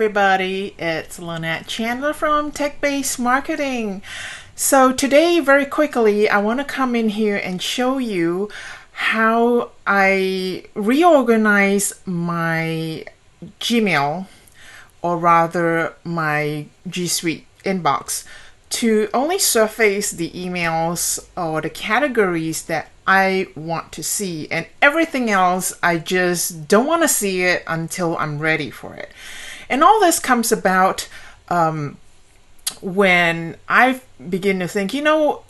everybody, it's Lynette Chandler from Tech Based Marketing. So today, very quickly, I want to come in here and show you how I reorganize my Gmail, or rather my G Suite inbox, to only surface the emails or the categories that I want to see, and everything else I just don't want to see it until I'm ready for it. And all this comes about when I begin to think,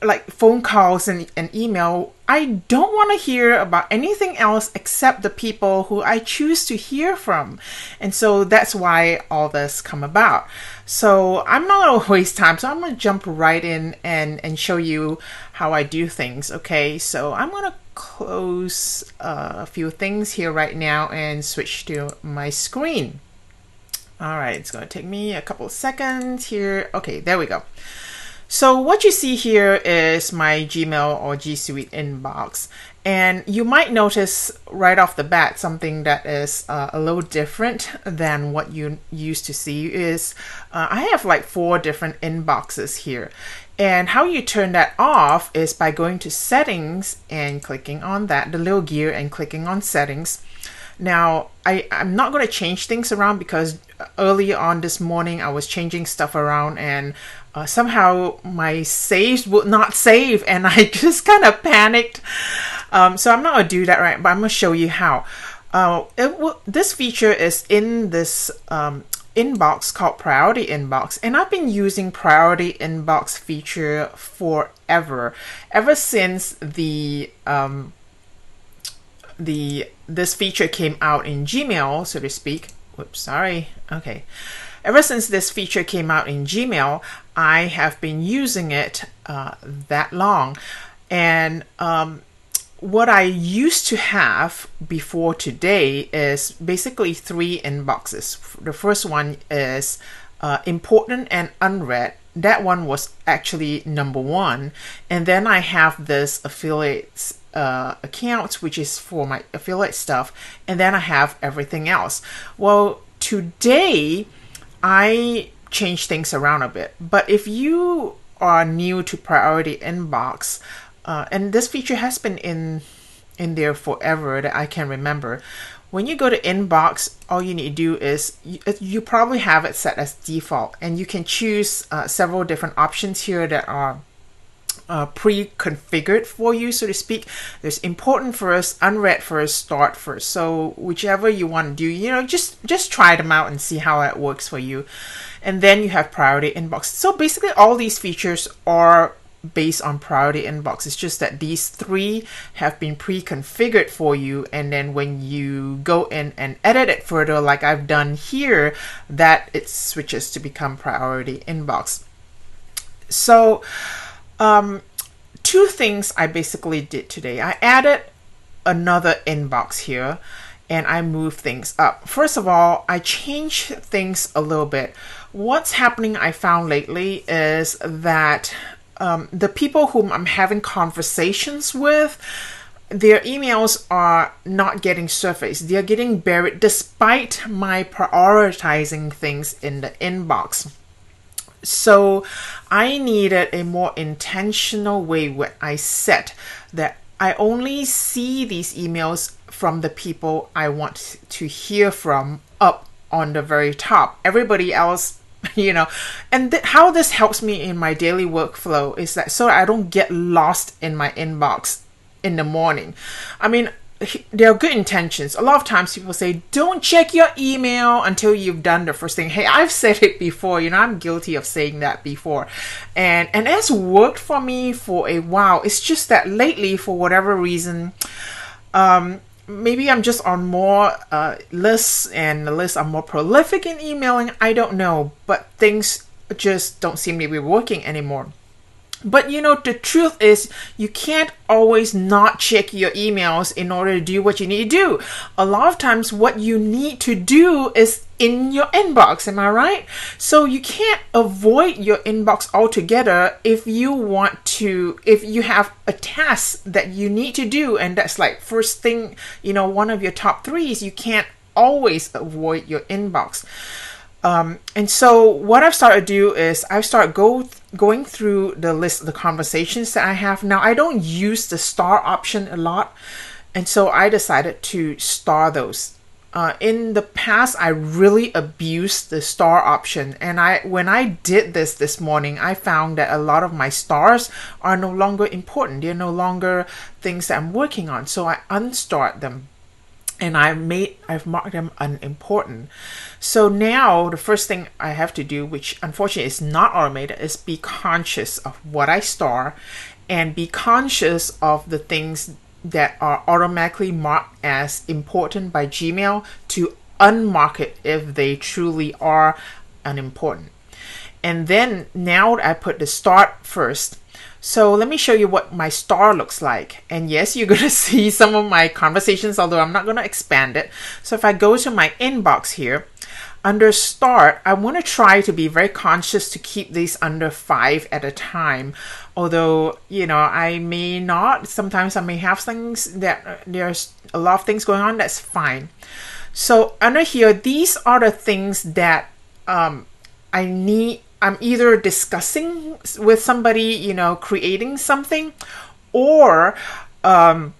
like phone calls and email, I don't want to hear about anything else except the people who I choose to hear from. And so that's why all this come about. So I'm not going to waste time. So I'm going to jump right in and show you how I do things. Okay, so I'm going to close a few things here right now and switch to my screen. All right, it's going to take me a couple of seconds here. Okay, there we go. So what you see here is my Gmail or G Suite inbox. And you might notice right off the bat something that is a little different than what you used to see is I have like 4 different inboxes here. And how you turn that off is by going to settings and clicking on that, the little gear, and clicking on settings. Now, I'm not going to change things around because early on this morning I was changing stuff around and somehow my saves would not save and I just kind of panicked. So I'm not going to do that right, but I'm going to show you how. This feature is in this inbox called Priority Inbox, and I've been using Priority Inbox feature forever, ever since this feature came out in Gmail, so to speak. Whoops, sorry. Okay. Ever since this feature came out in Gmail, I have been using it that long. And what I used to have before today is basically 3 inboxes. The first one is important and unread. That one was actually number 1. And then I have this affiliates account, which is for my affiliate stuff, and then I have everything else. Well, today I changed things around a bit, but if you are new to Priority Inbox, and this feature has been in there forever that I can remember, when you go to Inbox, all you need to do is you probably have it set as default, and you can choose several different options here that are pre-configured for you, so to speak. There's important first, unread first, start first. So whichever you want to do, just try them out and see how it works for you. And then you have Priority Inbox. So basically all these features are based on Priority Inbox. It's just that these 3 have been pre-configured for you, and then when you go in and edit it further, like I've done here, that it switches to become Priority Inbox. So 2 things I basically did today. I added another inbox here and I moved things up. First of all, I changed things a little bit. What's happening I found lately is that the people whom I'm having conversations with, their emails are not getting surfaced. They're getting buried despite my prioritizing things in the inbox. So I needed a more intentional way where I set that I only see these emails from the people I want to hear from up on the very top. Everybody else, and how this helps me in my daily workflow is that so I don't get lost in my inbox in the morning. I mean, there are good intentions. A lot of times people say, don't check your email until you've done the first thing. Hey, I've said it before. I'm guilty of saying that before. And it's worked for me for a while. It's just that lately, for whatever reason, maybe I'm just on more lists, and the lists are more prolific in emailing. I don't know. But things just don't seem to be working anymore. But the truth is you can't always not check your emails in order to do what you need to do. A lot of times what you need to do is in your inbox. Am I right? So you can't avoid your inbox altogether if you have a task that you need to do, and that's like first thing, one of your top 3s. You can't always avoid your inbox. And so what I've started to do is I've started going through the list of the conversations that I have. Now, I don't use the star option a lot, and so I decided to star those. In the past, I really abused the star option, and when I did this morning, I found that a lot of my stars are no longer important. They're no longer things that I'm working on, so I unstarred them. And I've marked them unimportant. So now the first thing I have to do, which unfortunately is not automated, is be conscious of what I star and be conscious of the things that are automatically marked as important by Gmail to unmark it if they truly are unimportant. And then now I put the start first. So let me show you what my star looks like. And yes, you're going to see some of my conversations, although I'm not going to expand it. So if I go to my inbox here, under start, I want to try to be very conscious to keep these under 5 at a time. Although, I may not. Sometimes I may have things that there's a lot of things going on. That's fine. So under here, these are the things that I'm either discussing with somebody, creating something, or I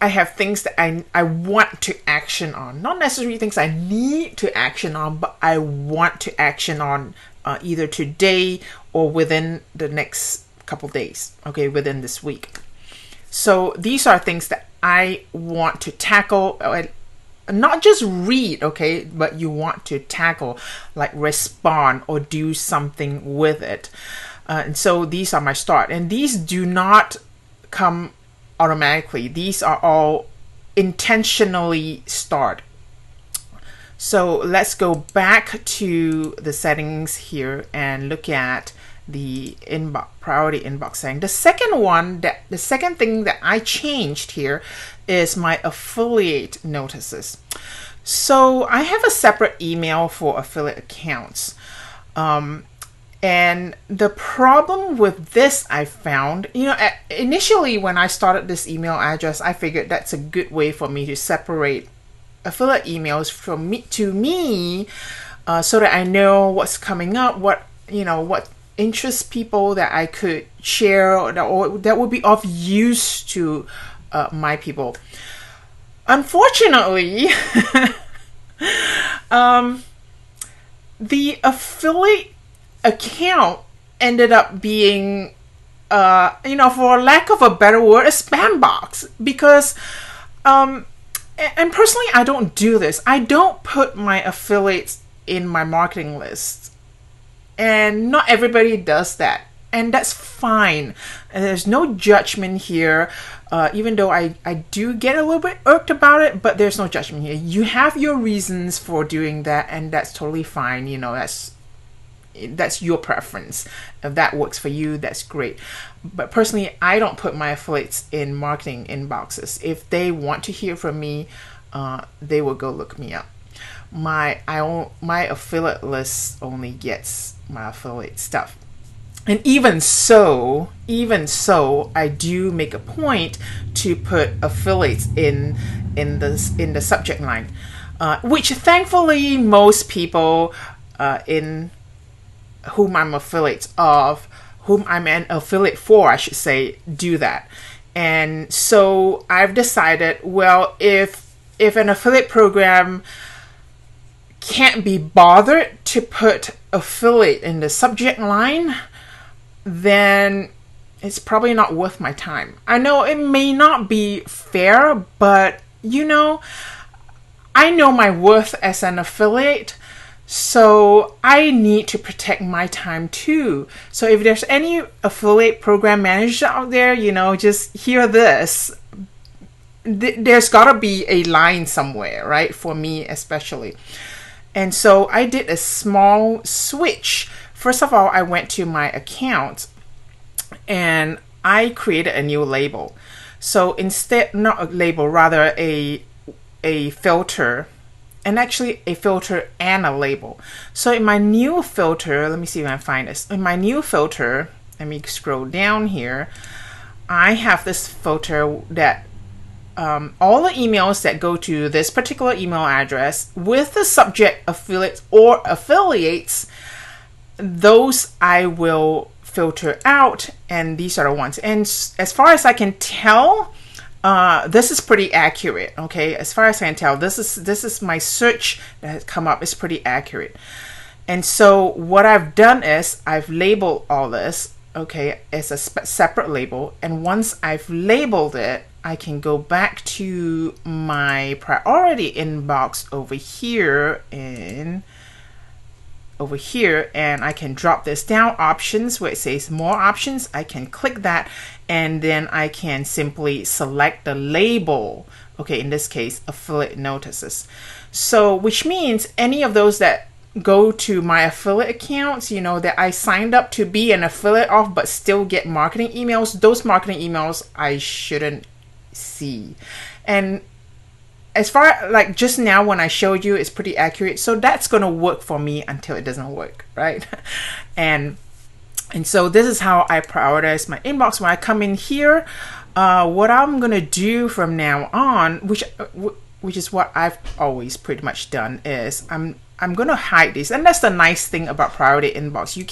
have things that I want to action on. Not necessarily things I need to action on, but I want to action on either today or within the next couple days, okay, within this week. So these are things that I want to tackle, not just read, okay, but you want to tackle, like respond or do something with it. And so these are my start. And these do not come automatically. These are all intentionally starred. So let's go back to the settings here and look at the inbox priority inbox setting. The second thing that I changed here is my affiliate notices. So I have a separate email for affiliate accounts. And the problem with this, I found, initially when I started this email address, I figured that's a good way for me to separate affiliate emails from me to me, so that I know what's coming up, what interests people that I could share or that would be of use to my people. Unfortunately, the affiliate account ended up being, for lack of a better word, a spam box. Because, and personally, I don't do this. I don't put my affiliates in my marketing list. And not everybody does that. And that's fine. And there's no judgment here, even though I do get a little bit irked about it, but there's no judgment here. You have your reasons for doing that, and that's totally fine. That's your preference. If that works for you, that's great. But personally, I don't put my affiliates in marketing inboxes. If they want to hear from me, they will go look me up. My affiliate list only gets my affiliate stuff. And even so, I do make a point to put affiliates in the subject line, which thankfully most people in whom I'm affiliates of, whom I'm an affiliate for, I should say, do that. And so I've decided, well, if an affiliate program can't be bothered to put affiliate in the subject line, then it's probably not worth my time. I know it may not be fair, but I know my worth as an affiliate, so I need to protect my time too. So if there's any affiliate program manager out there, just hear this. There's got to be a line somewhere, right? For me especially. And so I did a small switch. First of all, I went to my account and I created a new label. So instead, not a label, rather a filter, and actually a filter and a label. So in my new filter, let me see if I can find this. In my new filter, let me scroll down here. I have this filter that all the emails that go to this particular email address with the subject affiliates or affiliates, those I will filter out, and these are the ones. And as far as I can tell, this is pretty accurate. Okay, as far as I can tell, this is my search that has come up is pretty accurate. And so what I've done is I've labeled all this, okay, as a separate label. And once I've labeled it, I can go back to my priority inbox over here, and I can drop this down, options, where it says more options. I can click that, and then I can simply select the label. Okay, in this case, affiliate notices. So which means any of those that go to my affiliate accounts, that I signed up to be an affiliate of but still get marketing emails, those marketing emails I shouldn't see. And as far like just now when I showed you, it's pretty accurate. So that's going to work for me until it doesn't work, right? And so this is how I prioritize my inbox. When I come in here, what I'm going to do from now on, which is what I've always pretty much done, is I'm going to hide these. And that's the nice thing about priority inbox. You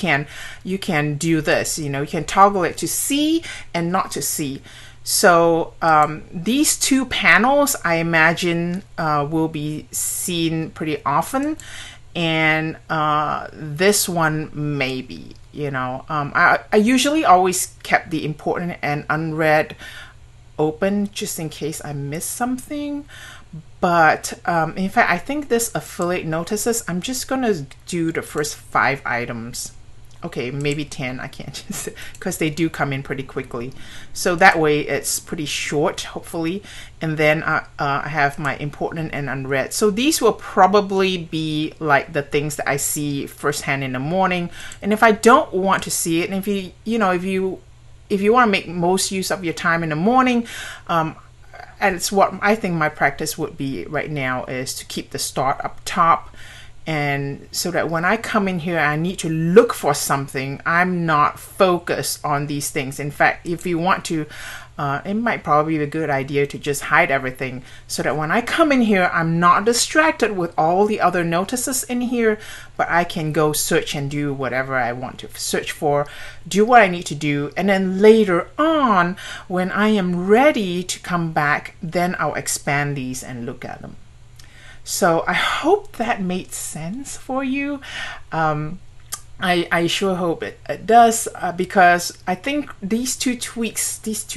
can do this, you can toggle it to see and not to see. So these two panels, I imagine, will be seen pretty often. And this one maybe, I usually always kept the important and unread open just in case I missed something. But in fact, I think this affiliate notices, I'm just going to do the first 5 items. Okay, maybe 10. I can't just, because they do come in pretty quickly. So that way it's pretty short, hopefully. And then I have my important and unread. So these will probably be like the things that I see firsthand in the morning. And if I don't want to see it, and if you want to make most use of your time in the morning, and it's what I think my practice would be right now, is to keep the start up top, and so that when I come in here, I need to look for something, I'm not focused on these things. In fact, if you want to, it might probably be a good idea to just hide everything, so that when I come in here, I'm not distracted with all the other notices in here, but I can go search and do whatever I want to search for, do what I need to do, and then later on, when I am ready to come back, then I'll expand these and look at them. So I hope that made sense for you. I sure hope it does, because I think these two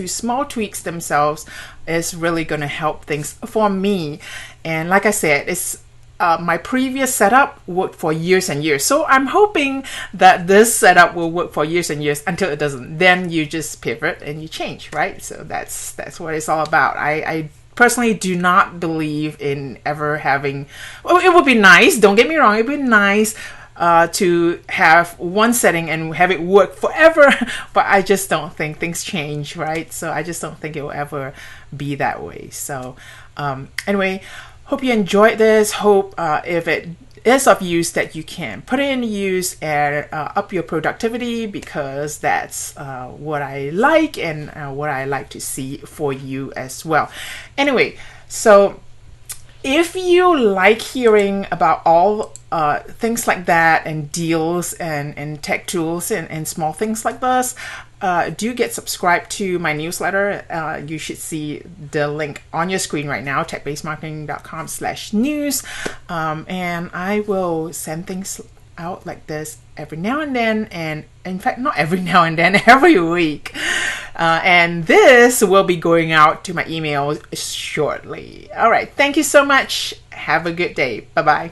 small tweaks themselves is really going to help things for me. And like I said, it's my previous setup worked for years and years. So I'm hoping that this setup will work for years and years until it doesn't. Then you just pivot and you change, right? So that's what it's all about. I personally do not believe in ever having, well, it would be nice, don't get me wrong, it would be nice to have one setting and have it work forever, but I just don't think things change, right? So I just don't think it will ever be that way. So anyway, hope you enjoyed this. Hope if it is of use, that you can put it into use and up your productivity, because that's what I like, and what I like to see for you as well. Anyway, so if you like hearing about all things like that, and deals and tech tools and small things like this, do get subscribed to my newsletter. You should see the link on your screen right now, techbasedmarketing.com/news. And I will send things out like this every now and then, and in fact, not every now and then, every week. And this will be going out to my emails shortly. All right. Thank you so much. Have a good day. Bye-bye.